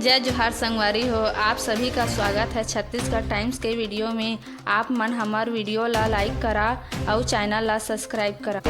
जय जोहार संगवारी हो। आप सभी का स्वागत है छत्तीसगढ़ टाइम्स के वीडियो में। आप मन हमार वीडियो ला लाइक करा और चैनल ला सब्सक्राइब करा।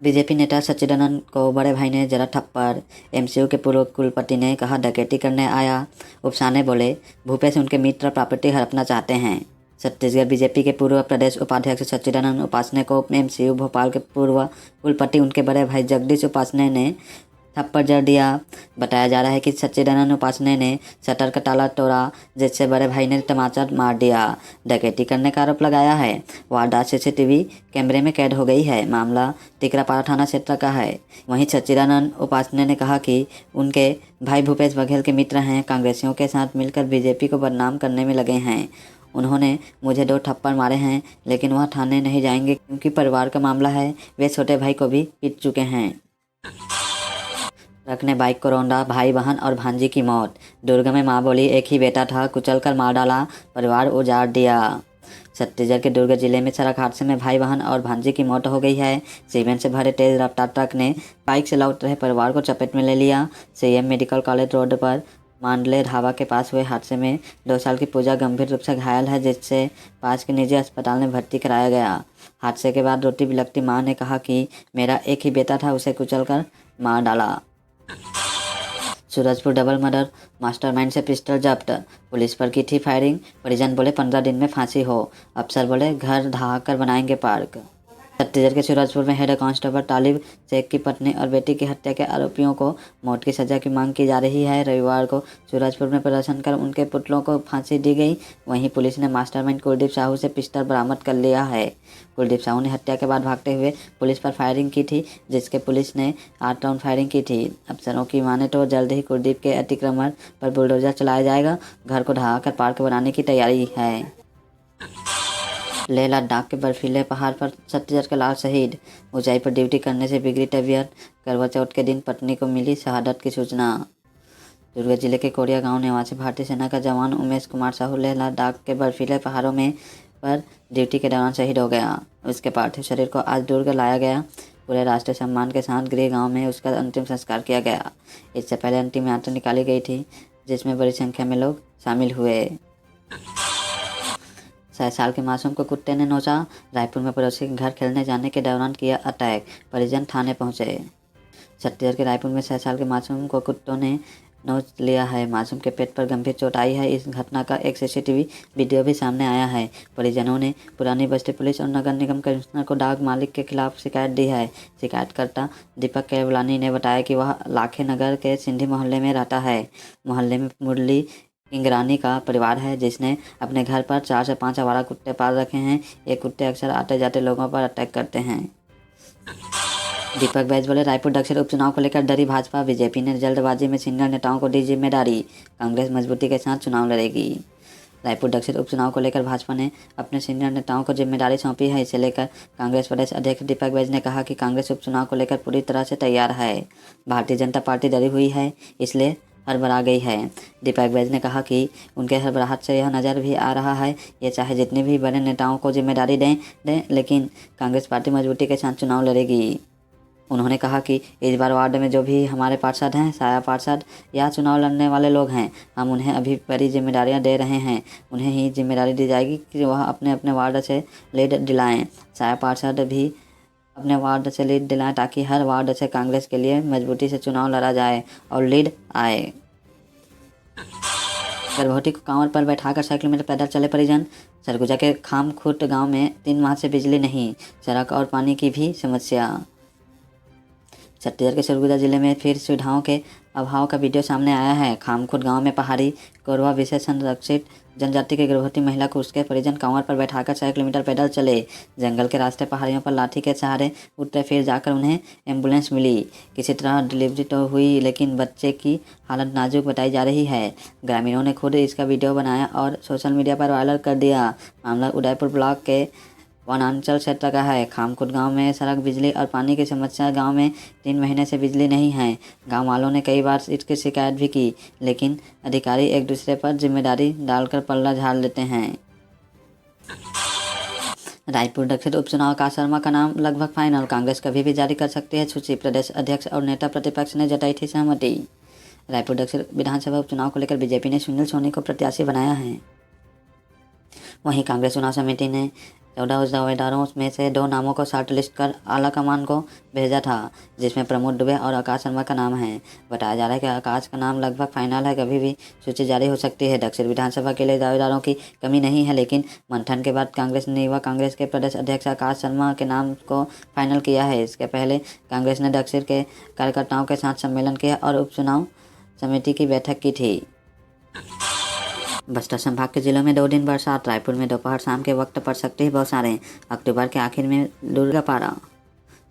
बीजेपी नेता सच्चिदानंद को बड़े भाई ने जरा थप्पड़। एमसीयू के पूर्व कुलपति ने कहा डकैती करने आया। उपसाने बोले भूपेश उनके मित्र प्रॉपर्टी हड़पना चाहते हैं। छत्तीसगढ़ बीजेपी के पूर्व प्रदेश उपाध्यक्ष सच्चिदानंद उपासने को एमसीयू भोपाल के पूर्व कुलपति उनके बड़े भाई जगदीश उपासने ने थप्पड़ जड़ दिया। बताया जा रहा है कि सच्चिदानंद उपासने ने शटर का ताला तोड़ा, जिससे बड़े भाई ने टमाटर मार दिया। डकैती करने का आरोप लगाया है। वारदात सीसीटीवी कैमरे में कैद हो गई है। मामला टिकरापारा थाना क्षेत्र का है। वहीं सच्चिदानंद उपासने ने कहा कि उनके भाई भूपेश बघेल के मित्र हैं, कांग्रेसियों के साथ मिलकर बीजेपी को बदनाम करने में लगे हैं। उन्होंने मुझे 2 थप्पड़ मारे हैं, लेकिन वह थाने नहीं जाएंगे क्योंकि परिवार का मामला है। वे छोटे भाई को भी पीट चुके हैं। ट्रक ने बाइक को रौंदा, भाई बहन और भांजी की मौत। दुर्ग में मां बोली एक ही बेटा था, कुचलकर मार डाला, परिवार उजाड़ दिया। छत्तीसगढ़ के दुर्ग जिले में सड़क हादसे में भाई बहन और भांजी की मौत हो गई है। सीमेंट से भरे तेज रफ्तार ट्रक ने बाइक से लौट रहे परिवार को चपेट में ले लिया। सीएम मेडिकल कॉलेज रोड पर मांडले ढाबा के पास हुए हादसे में 2 साल की पूजा गंभीर रूप से घायल है, जिससे पास के निजी अस्पताल में भर्ती कराया गया। हादसे के बाद रोती बिलखती मां ने कहा कि मेरा एक ही बेटा था, उसे कुचलकर मार डाला। सूरजपुर डबल मर्डर, मास्टरमाइंड से पिस्टल जब्त, पुलिस पर की थी फायरिंग। परिजन बोले 15 दिन में फांसी हो। अफसर बोले घर ढहाकर बनाएंगे पार्क। छत्तीसगढ़ के सूरजपुर में हेड कांस्टेबल तालिब शेख की पत्नी और बेटी की हत्या के आरोपियों को मौत की सजा की मांग की जा रही है। रविवार को सूरजपुर में प्रदर्शन कर उनके पुतलों को फांसी दी गई। वहीं पुलिस ने मास्टरमाइंड कुलदीप साहू से पिस्टल बरामद कर लिया है। कुलदीप साहू ने हत्या के बाद भागते हुए पुलिस पर फायरिंग की थी, जिसके पुलिस ने 8 राउंड फायरिंग की थी। अफसरों की माने तो जल्द ही कुलदीप के अतिक्रमण पर बुलडोजर चलाया जाएगा। घर को ढहाकर पार्क बनाने की तैयारी है। लेह लद्दाख के बर्फीले पहाड़ पर छत्तीसगढ़ का लाल शहीद। ऊंचाई पर ड्यूटी करने से बिगड़ी तबीयत, करवा चौथ के दिन पत्नी को मिली शहादत की सूचना। दुर्ग जिले के कोरिया गांव निवासी भारतीय सेना का जवान उमेश कुमार साहू लेह लद्दाख के बर्फीले पहाड़ों में पर ड्यूटी के दौरान शहीद हो गया। उसके पार्थिव शरीर को आज दुर्ग लाया गया। पूरे राष्ट्रीय सम्मान के साथ गृह गाँव में उसका अंतिम संस्कार किया गया। इससे पहले अंतिम यात्रा निकाली गई थी, जिसमें बड़ी संख्या में लोग शामिल हुए। 6 साल के मासूम को कुत्ते ने नोचा। रायपुर में पड़ोसी के घर खेलने जाने के दौरान किया अटैक, परिजन थाने पहुंचे। छत्तीसगढ़ के रायपुर में 6 साल के मासूम को कुत्तों ने नोच लिया है। मासूम के पेट पर गंभीर चोट आई है। इस घटना का एक सीसीटीवी वीडियो भी सामने आया है। परिजनों ने पुरानी बस्ती पुलिस और नगर निगम कमिश्नर को डाक मालिक के खिलाफ शिकायत दी है। शिकायतकर्ता दीपक केवलानी ने बताया कि वह लाखे नगर के सिंधी मोहल्ले में रहता है। मोहल्ले में मुरली इंगरानी का परिवार है, जिसने अपने घर पर 4 से 5 आवारा कुत्ते पाल रखे हैं। ये कुत्ते अक्सर आते जाते लोगों पर अटैक करते हैं। दीपक बैज बोले रायपुर दक्षिण उपचुनाव को लेकर डरी भाजपा। बीजेपी ने जल्दबाजी में सीनियर नेताओं को दी जिम्मेदारी। कांग्रेस मजबूती के साथ चुनाव लड़ेगी। रायपुर दक्षिण उपचुनाव को लेकर भाजपा ने अपने सीनियर नेताओं को जिम्मेदारी सौंपी है। इसे लेकर कांग्रेस प्रदेश अध्यक्ष दीपक बैज ने कहा कि कांग्रेस उपचुनाव को लेकर पूरी तरह से तैयार है। भारतीय जनता पार्टी डरी हुई है, इसलिए हड़बड़ा गई है। दीपक बैज ने कहा कि उनके हड़बड़ाहट से यह नज़र भी आ रहा है, ये चाहे जितने भी बड़े नेताओं को जिम्मेदारी दें, लेकिन कांग्रेस पार्टी मजबूती के साथ चुनाव लड़ेगी। उन्होंने कहा कि इस बार वार्ड में जो भी हमारे पार्षद हैं, साया पार्षद या चुनाव लड़ने वाले लोग हैं, हम उन्हें अभी बड़ी जिम्मेदारियां दे रहे हैं। उन्हें ही जिम्मेदारी दी जाएगी कि वह अपने अपने वार्ड से लीड दिलाएं। साया पार्षद भी अपने वार्ड से लीड दिलाएं, ताकि हर वार्ड से कांग्रेस के लिए मजबूती से चुनाव लड़ा जाए और लीड आए। गर्भवती को कांवर पर बैठाकर 6 किलोमीटर पैदल चले परिजन। सरगुजा के खामखुट गांव में 3 माह से बिजली नहीं, सड़क और पानी की भी समस्या। छत्तीसगढ़ के सरगुजा जिले में फिर सुविधाओं के अभाव का वीडियो सामने आया है। खामखुट गांव में पहाड़ी कोरवा विशेष संरक्षित जनजाति की गर्भवती महिला को उसके परिजन कांवर पर बैठाकर 6 किलोमीटर पैदल चले। जंगल के रास्ते पहाड़ियों पर लाठी के सहारे उतरे, फिर जाकर उन्हें एम्बुलेंस मिली। किसी तरह डिलीवरी तो हुई, लेकिन बच्चे की हालत नाजुक बताई जा रही है। ग्रामीणों ने खुद इसका वीडियो बनाया और सोशल मीडिया पर वायरल कर दिया। मामला उदयपुर ब्लॉक के वनांचल क्षेत्र का है। खामखुट गांव में सड़क, बिजली और पानी की समस्या। गांव में 3 महीने से बिजली नहीं है। गांव वालों ने कई बार इसकी शिकायत भी की, लेकिन अधिकारी एक दूसरे पर जिम्मेदारी डालकर पल्ला झाड़ लेते हैं। रायपुर दक्षिण उपचुनाव आकाश शर्मा का नाम लगभग फाइनल, कांग्रेस कभी भी जारी कर सकती है सूची, प्रदेश अध्यक्ष और नेता प्रतिपक्ष ने जताई थी सहमति। रायपुर दक्षिण विधानसभा उपचुनाव को लेकर बीजेपी ने सुनील सोनी को प्रत्याशी बनाया है। वहीं कांग्रेस चुनाव समिति ने 14 दावेदारों में से 2 नामों को शॉर्ट लिस्ट कर आला कमान को भेजा था, जिसमें प्रमोद दुबे और आकाश शर्मा का नाम है। बताया जा रहा है कि आकाश का नाम लगभग फाइनल है, कभी भी सूची जारी हो सकती है। दक्षिण विधानसभा के लिए दावेदारों की कमी नहीं है, लेकिन मंथन के बाद कांग्रेस ने युवा कांग्रेस के प्रदेश अध्यक्ष आकाश शर्मा के नाम को फाइनल किया है। इसके पहले कांग्रेस ने दक्षिण के कार्यकर्ताओं के साथ सम्मेलन किया और उपचुनाव समिति की बैठक की थी। बस्तर संभाग के जिलों में 2 दिन बरसात, रायपुर में दोपहर शाम के वक्त पड़ सकती है बौछारें, अक्टूबर के आखिर में दुर्गा पारा।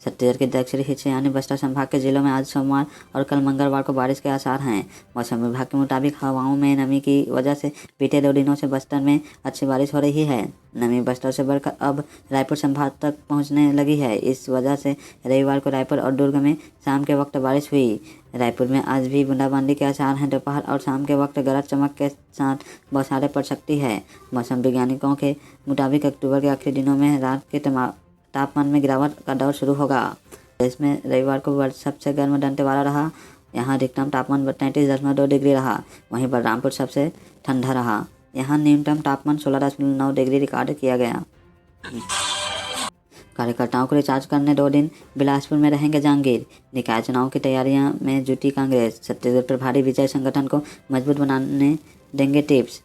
छत्तीसगढ़ के दक्षिणी हिस्से यानी बस्तर संभाग के जिलों में आज सोमवार और कल मंगलवार को बारिश के आसार हैं। मौसम विभाग के मुताबिक हवाओं में नमी की वजह से बीते 2 दिनों से बस्तर में अच्छी बारिश हो रही है। नमी बस्तर से बढ़कर अब रायपुर संभाग तक पहुंचने लगी है। इस वजह से रविवार को रायपुर और दुर्ग में शाम के वक्त बारिश हुई। रायपुर में आज भी बूंदाबांदी के आसार हैं। दोपहर और शाम के वक्त गरज चमक के साथ बौछारें पड़ सकती है। मौसम वैज्ञानिकों के मुताबिक अक्टूबर के आखिरी दिनों में रात के तापमान में गिरावट का दौर शुरू होगा। देश में रविवार को वर्ष सबसे गर्म दंतेवाड़ा रहा। यहाँ अधिकतम तापमान 33.2 डिग्री रहा। वहीं बलरामपुर सबसे ठंडा रहा। यहाँ न्यूनतम तापमान 16.9 डिग्री रिकॉर्ड किया गया। कार्यकर्ताओं को रिचार्ज करने 2 दिन बिलासपुर में रहेंगे जहांगीर। निकाय चुनाव की तैयारियों में जुटी कांग्रेस, छत्तीसगढ़ प्रभारी विजय संगठन को मजबूत बनाने देंगे टिप्स।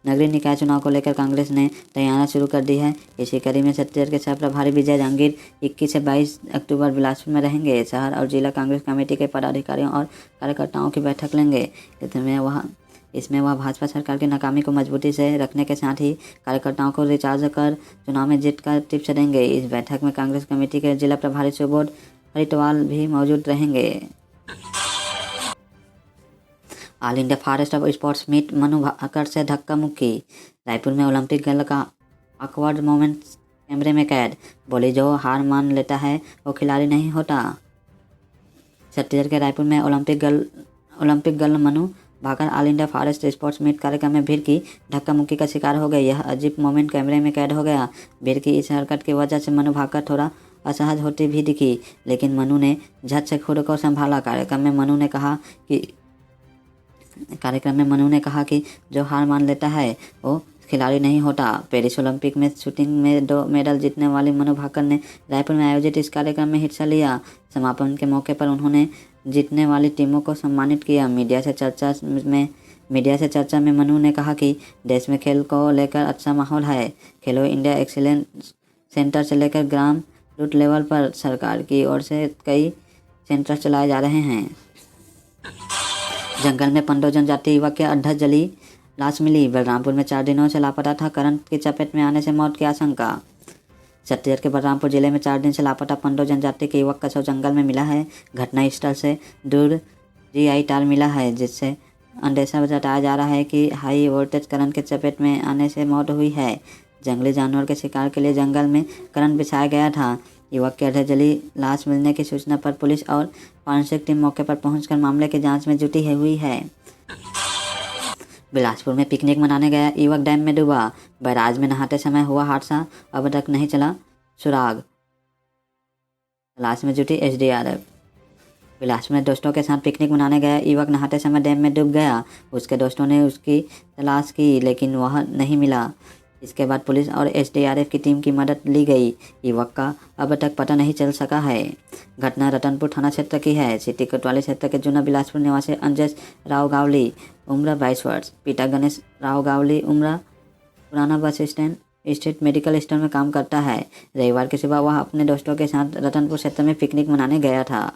नगरीय निकाय चुनाव को लेकर कांग्रेस ने तैयारियां शुरू कर दी है। इसी कड़ी में छत्तीसगढ़ के सह प्रभारी विजय जहांगीर 21 से 22 अक्टूबर बिलासपुर में रहेंगे। शहर और जिला कांग्रेस कमेटी के पदाधिकारियों और कार्यकर्ताओं की बैठक लेंगे। इसमें वह भाजपा सरकार की नाकामी को मजबूती से रखने के साथ ही कार्यकर्ताओं को रिचार्ज कर चुनाव में जीत का टिप्स देंगे। इस बैठक में कांग्रेस कमेटी के जिला प्रभारी सुबोध हरिटवाल भी मौजूद रहेंगे। All India forest of sports meet Manu Bhaker से धक्का मुक्की। रायपुर में ओलंपिक गर्ल का ऑकवर्ड मोमेंट कैमरे में कैद, बोली जो हार मान लेता है वो खिलाड़ी नहीं होता। छत्तीसगढ़ के रायपुर में Olympic girl Manu Bhaker all India forest sports meet कार्यक्रम में भीड़ की धक्का मुक्की का शिकार हो गई। यह अजीब मोमेंट कैमरे में कैद हो गया। भीड़ की इस हरकत की वजह से मनु भाकर थोड़ा असहज होती भी दिखी, लेकिन मनु ने झट से खुद को संभाला। कार्यक्रम में मनु ने कहा कि जो हार मान लेता है वो खिलाड़ी नहीं होता। पेरिस ओलंपिक में शूटिंग में 2 मेडल जीतने वाली मनु भाकर ने रायपुर में आयोजित इस कार्यक्रम में हिस्सा लिया। समापन के मौके पर उन्होंने जीतने वाली टीमों को सम्मानित किया। मीडिया से चर्चा में मनु ने कहा कि देश में खेल को लेकर अच्छा माहौल है। खेलो इंडिया एक्सीलेंस सेंटर से लेकर ग्राम रूट लेवल पर सरकार की ओर से कई सेंटर चलाए जा रहे हैं। जंगल में पंडो जनजाति युवक के अड्ढा जली लाश मिली। बलरामपुर में 4 दिनों से लापता था, करंट की चपेट में आने से मौत की आशंका। छत्तीसगढ़ के बलरामपुर जिले में 4 दिन से लापता पंडो जनजाति के युवक का शव जंगल में मिला है। घटनास्थल से दूर GI टार मिला है, जिससे अंदेशा जताया जा रहा है कि हाई वोल्टेज करंट के चपेट में आने से मौत हुई है। जंगली जानवर के शिकार के लिए जंगल में करंट बिछाया गया था। युवक के अड्ढा जली लाश मिलने की सूचना पर पुलिस और फॉरेंसिक टीम मौके पर पहुंचकर मामले की जांच में जुटी हुई है। बिलासपुर में पिकनिक मनाने गया युवक डैम में डूबा। बैराज में नहाते समय हुआ हादसा, अब तक नहीं चला सुराग। तलाश में जुटी SDRF। बिलासपुर में दोस्तों के साथ पिकनिक मनाने गया युवक नहाते समय डैम में डूब गया। उसके दोस्तों ने उसकी तलाश की, लेकिन वह नहीं मिला। इसके बाद पुलिस और SDRF की टीम की मदद ली गई। युवक का अब तक पता नहीं चल सका है। घटना रतनपुर थाना क्षेत्र की है। सिटी कोतवाली क्षेत्र के जूना बिलासपुर निवासी अंजस राव गावली उम्र 22 वर्ष, पिता गणेश राव गावली उम्र पुराना बस स्टैंड स्थित मेडिकल स्टोर में काम करता है। रविवार की सुबह वह अपने दोस्तों के साथ रतनपुर क्षेत्र में पिकनिक मनाने गया था।